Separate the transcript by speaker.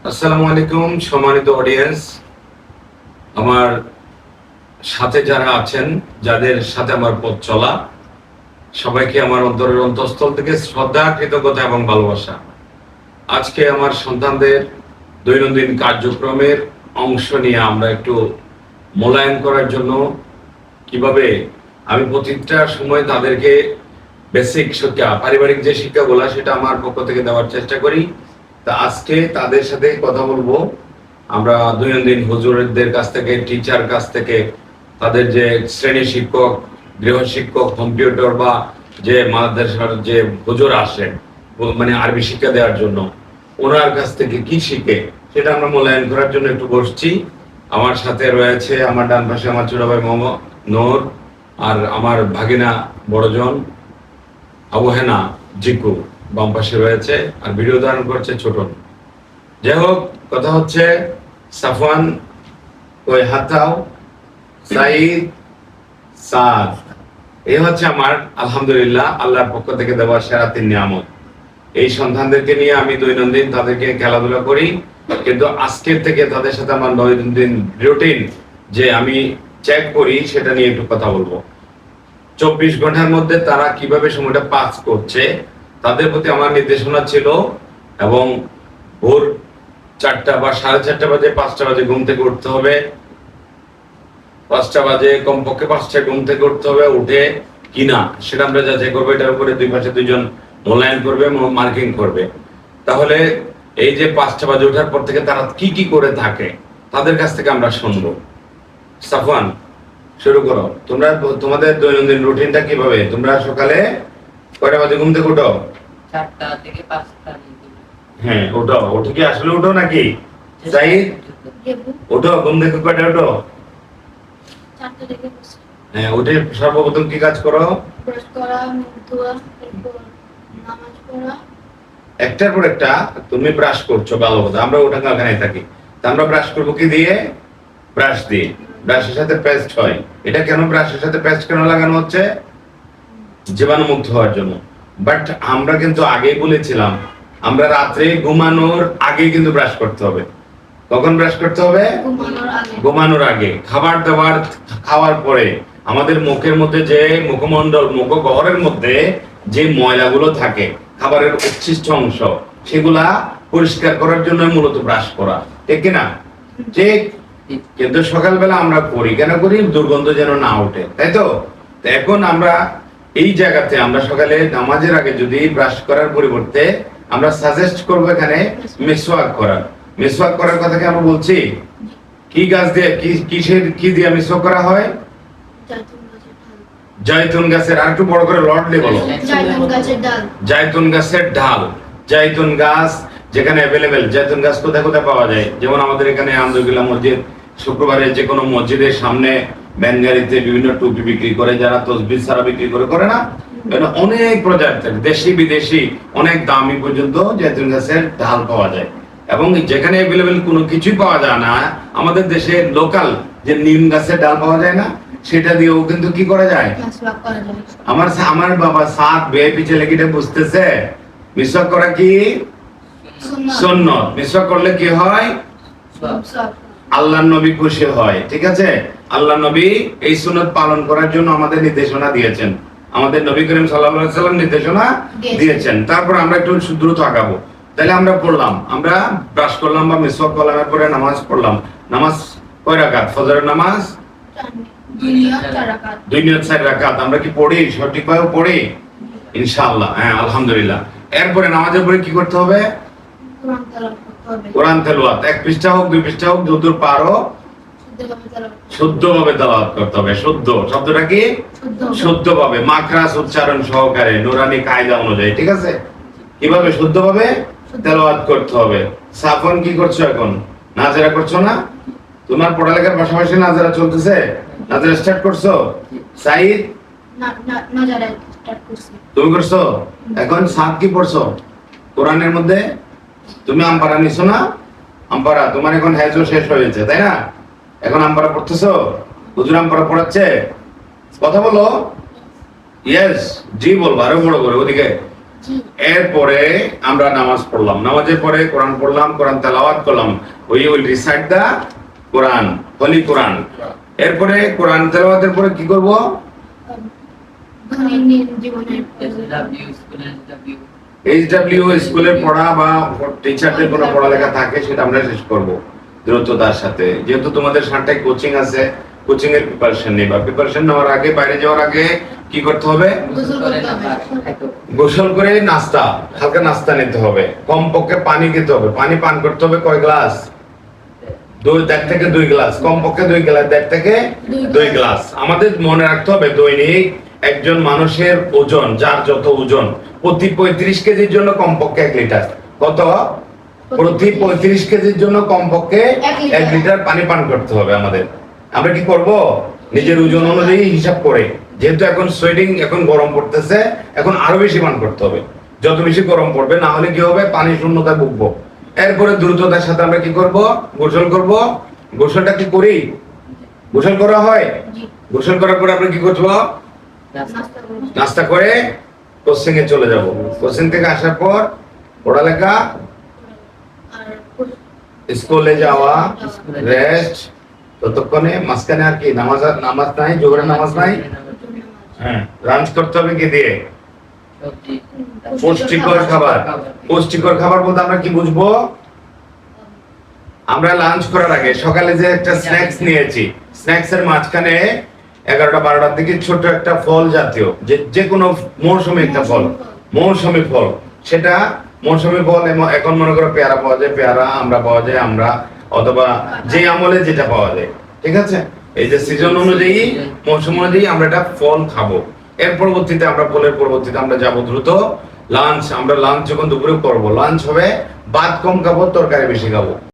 Speaker 1: আসসালামু আলাইকুম সম্মানিত অডিয়েন্স, আমার সাথে যারা আছেন, যাদের সাথে আমার পথ চলা, সবাইকে আমার অন্তরের অন্তঃস্থল থেকে শ্রদ্ধা, কৃতজ্ঞতা এবং ভালোবাসা। আজকে আমার সন্তানদের দৈনন্দিন কার্যক্রমের অংশ নিয়ে আমরা একটু মূল্যায়ন করার জন্য কিভাবে আমি প্রতিটা সময় তাদেরকে বেসিক শিক্ষা, পারিবারিক যে শিক্ষাগুলো সেটা আমার পক্ষ থেকে দেওয়ার চেষ্টা করি। তা আজকে তাদের সাথে কথা বলবো। আমরা দৈনন্দিন হুজুরদের কাছ থেকে, টিচার কাছ থেকে, তাদের যে শ্রেণী শিক্ষক, গৃহ শিক্ষক, কম্পিউটার বা যে মাদ্রাসার যে হুজুর আসেন মানে আরবি শিক্ষা দেওয়ার জন্য, ওনার কাছ থেকে কি শিখে সেটা আমরা মূল্যায়ন করার জন্য একটু বসছি। আমার সাথে রয়েছে আমার ডান পাশে আমার ছোট ভাই মোহাম্মদ নূর, আর আমার ভাগিনা বড়জন আবু হেনা জিকু বাম পাশে রয়েছে, আর ভিডিও ধারণ করছে ছোটন। যাই হোক, কথা হচ্ছে সাফওয়ান, ওই হাতাও, সাইদ, সাদ, এই হচ্ছে আমার আলহামদুলিল্লাহ আল্লাহর পক্ষ থেকে দেওয়া সেরা 3 নিয়ামত। এই সন্তানদেরকে নিয়ে আমি দৈনন্দিন তাদেরকে খেলাধুলা করি, কিন্তু আজকের থেকে তাদের সাথে আমার দৈনন্দিন রুটিন যে আমি চেক করি সেটা নিয়ে একটু কথা বলবো। 24 ঘন্টার মধ্যে তারা কিভাবে সময়টা পাস করছে তাদের প্রতি আমার নির্দেশনা ছিল, এবং ভোর 4টা বা 4:30 বাজে, 5টা বাজে ঘুম থেকে উঠতে হবে। 5টা বাজে, কমপক্ষে 5টায় ঘুম থেকে উঠতে হবে। উঠে কিনা সেটা আমরা যাচাই করবো, এটার উপরে দুই পাশে দুইজন মূল্যায়ন করবে, মার্কিং করবে। তাহলে এই যে 5টা বাজে ওঠার পর থেকে তারা কি কি করে থাকে তাদের কাছ থেকে আমরা শুনবো। সাফওয়ান, শুরু করো। তোমরা তোমাদের দৈনন্দিন রুটিনটা কিভাবে? তোমরা সকালে কয়টা বাজে ঘুম থেকে উঠো?
Speaker 2: 4টা থেকে 5টা।
Speaker 1: হ্যাঁ, উঠো। উঠে কি আসলে উঠো নাকি? যাই উঠো, ঘুম থেকে কয়টা উঠো?
Speaker 3: 4টা থেকে 5টা।
Speaker 1: হ্যাঁ, উঠে সর্বপ্রথম কি কাজ করো?
Speaker 3: ব্রাশ করা, মুখ ধোয়া, এরপর নামাজ পড়া।
Speaker 1: একটার পর একটা তুমি ব্রাশ করছো, ভালো কথা। আমরা ওটা ওখানে থাকি, তা আমরা ব্রাশ করবো কি দিয়ে? ব্রাশ দিয়ে। ব্রাশের সাথে পেস্ট হয়। এটা কেন ব্রাশের সাথে পেস্ট কেন লাগানো হচ্ছে? জীবাণুমুক্ত হওয়ার জন্য। বাট আমরা কিন্তু আগেই বলেছিলাম, আমরা রাত্রে ঘুমানোর আগে কিন্তু ব্রাশ করতে হবে। কখন ব্রাশ করতে হবে?
Speaker 3: ঘুমানোর আগে।
Speaker 1: ঘুমানোর আগে। খাবার দাবার খাওয়ার পরে আমাদের মুখের মধ্যে যে মুখমণ্ডল, মুখগহ্বরের মধ্যে যে ময়লাগুলো থাকে, খাবারের উচ্ছিষ্ট অংশ, সেগুলা পরিষ্কার করার জন্য মূলত ব্রাশ করা, ঠিক কিনা? ঠিক। কিন্তু সকালবেলা আমরা করি কেন করি? দুর্গন্ধ যেন না ওঠে, তাই তো? তো এখন আমরা এই জায়গাতে আমরা সকালে নামাজের আগে যদি ব্রাশ করার পরিবর্তে আমরা সাজেস্ট করবো এখানে মিসওয়াক করার। মিসওয়াক করার কথা কি আমরা বলছি? কি গাছ দিয়ে, কি দিয়ে মিসওয়াক করা হয়?
Speaker 3: জায়তুন গাছের ডাল।
Speaker 1: জায়তুন গাছের। আর একটু বড় করে লর্ডলি বলো।
Speaker 3: জায়তুন গাছের ডাল।
Speaker 1: জায়তুন গাছের ডাল। জায়তুন গাছ যেখানে অ্যাভেলেবেল, জায়তুন গাছ কোথায় কোথায় পাওয়া যায়? যেমন আমাদের এখানে আন্দরকিল্লা মসজিদ, শুক্রবারে যে কোনো মসজিদের সামনে ভ্যান গাড়িতে বিভিন্ন টুপি বিক্রি করে, যারা তসবিহ ছাড়া বিক্রি করে না, অনেক প্রজাতির দেশি বিদেশি অনেক দামি পর্যন্ত জায়তুন গাছের ডাল পাওয়া যায়। এবং যেখানে অ্যাভেলেবেল কোনো কিছুই পাওয়া যায় না, আমাদের দেশে লোকাল যে নিম গাছের ডাল পাওয়া যায় না, সেটা দিয়েও কিন্তু কি করা যায়?
Speaker 3: মিসওয়াক করা যায়।
Speaker 1: আমার বাবা সাত বেপি ছেলে কিটা বুঝতেছে মিসওয়াক করা কি সুন্নাত। মিসওয়াক করলে কি হয়?
Speaker 3: মিসওয়াক।
Speaker 1: আল্লাহর নবী খুশি হয়, ঠিক আছে? আল্লাহর নবী এই সুন্নাত পালন করার জন্য আমাদের নির্দেশনা দিয়েছেন। আমাদের নবী করিম সাল্লাল্লাহু আলাইহি সাল্লাম নির্দেশনা দিয়েছেন। তারপর আমরা একটু দ্রুত আগাবো। তাহলে আমরা পড়লাম, আমরা ব্রাশ করলাম বা মিসওয়াক করলাম, এরপরে নামাজ পড়লাম। নামাজ কয় রাকাত? ফজরের নামাজ
Speaker 3: 2 নিয়ত 4 রাকাত।
Speaker 1: 2 নিয়ত 4 রাকাত। আমরা কি পড়ি? সঠিকভাবে পড়ি ইনশাআল্লাহ? হ্যাঁ, আলহামদুলিল্লাহ। এরপরে নামাজের পরে কি করতে হবে?
Speaker 3: কোরআন তেলাওয়াত করতে হবে।
Speaker 1: কোরআন তেলাওয়াত 1 পৃষ্ঠা হোক 2 পৃষ্ঠা হোক, যতদূর পারো শুদ্ধভাবে তেলাওয়াত করতে হবে। শুদ্ধ শব্দটা কি? শুদ্ধভাবে, মাখরাজ উচ্চারণ সহকারে, নুরানি কায়দা অনুযায়ী, ঠিক আছে? কিভাবে? শুদ্ধভাবে তেলাওয়াত করতে হবে। সাফন কি করছো এখন? নাজেরা করছো না? তোমার পড়ালেখার পাশাপাশি নাজেরা চলতেছে? নাজেরা স্টার্ট করছো? সাইদ,
Speaker 3: নাজারা স্টার্ট করছি।
Speaker 1: তুমি করছো? এখন সাত কি পড়ছো কোরআনের মধ্যে? তুমি আমপারা নিছো না? আমপারা তোমার এখন হেজও শেষ হয়েছে, তাই না? এখন আমপারা পড়তেছো? হুজুর আমপারা পড়াচ্ছে? কথা বলো। ইয়েস, জি বলবো, আরো বড় করে। ওদিকে
Speaker 3: জি।
Speaker 1: এরপরে আমরা নামাজ পড়লাম, নামাজের পরে কোরআন পড়লাম, কোরআন তেলাওয়াত করলাম। উই উইল রিসাইট দা কোরআন, হোলি কোরআন। এরপরে কোরআন তেলাওয়াতের পরে কি করব?
Speaker 3: দৈনন্দিন জীবনের
Speaker 2: SW স্কুলের SW
Speaker 1: এইচডব্লিউ স্কুলের পড়া বা টিচারদের কোনো পড়ালেখা থাকে সেটা আমরা শেষ করব দ্রুততার সাথে। যেহেতু তোমাদের সাথে কোচিং আছে, কোচিং এর প্রিপারেশন নেবা। প্রিপারেশন নেওয়ার আগে, বাইরে যাওয়ার আগে কি করতে হবে?
Speaker 3: গোসল
Speaker 2: করে
Speaker 3: করতে হবে।
Speaker 1: গোসল করে নাস্তা, হালকা নাস্তা নিতে হবে, কমপক্ষে পানি খেতে হবে। পানি পান করতে হবে কয় গ্লাস? 1.5 থেকে 2 গ্লাস, কমপক্ষে 2 গ্লাস, 1.5 থেকে 2 গ্লাস। আমাদের মনে রাখতে হবে দৈনিক একজন মানুষের ওজন, যার যত ওজন, প্রতি 35 কেজির জন্য কমপক্ষে 1 লিটার। কত? প্রতি 35 কেজির জন্য কমপক্ষে 1 লিটার পানি পান করতে হবে আমাদের। আমরা কি করব? নিজের ওজন অনুযায়ী হিসাব করে, যেহেতু এখন সোয়েটিং, এখন গরম পড়তেছে, এখন আরো বেশি পান করতে হবে। যত বেশি গরম পড়বে, না হলে কি হবে? পানি শূন্যতায় ভুগবো। এরপরে দ্রুততার সাথে আমরা কি করব? গোসল করব। গোসলটা কি করি? গোসল করা হয়।
Speaker 3: জি।
Speaker 1: গোসল করার পরে আমরা কি করবো?
Speaker 3: নাস্তা করব।
Speaker 1: নাস্তা করে কোচিং এ চলে যাব। কোচিং থেকে আসার পর পড়ালেখা,
Speaker 3: আর
Speaker 1: স্কুলে যাওয়া, রেস্ট। ততক্ষণে মাঝখানে আর কি নামাজ নাই, জোহরের নামাজ নাই। হ্যাঁ, লাঞ্চ করতে হবে কি দিয়ে?
Speaker 2: সবজি
Speaker 1: পুষ্টিকর খাবার। পুষ্টিকর খাবার বলতে আমরা কি বুঝবো? আমরা লাঞ্চ করার আগে সকালে যে একটা স্ন্যাক্স নিয়েছি, স্ন্যাক্স এর মাঝখানে 11টা 12টার দিকে ছোট একটা ফল জাতীয়, যে কোনো মৌসুমী একটা ফল, মৌসুমী ফল, সেটা মৌসুমী ফল। এখন মনে করো পেয়ারা পাওয়া যায়, পেয়ারা, আমরা পাওয়া যায়, আমরা, অথবা যে আমলে যেটা পাওয়া যায়, ঠিক আছে? এই যে সিজন অনুযায়ী, মৌসুম অনুযায়ী আমরা এটা ফল খাবো। এর পরবর্তীতে আমরা ফলের পরবর্তীতে আমরা যাবো দ্রুত লাঞ্চ। আমরা লাঞ্চ যখন দুপুরে করবো, লাঞ্চ হবে ভাত কম খাবো, তরকারি বেশি খাবো।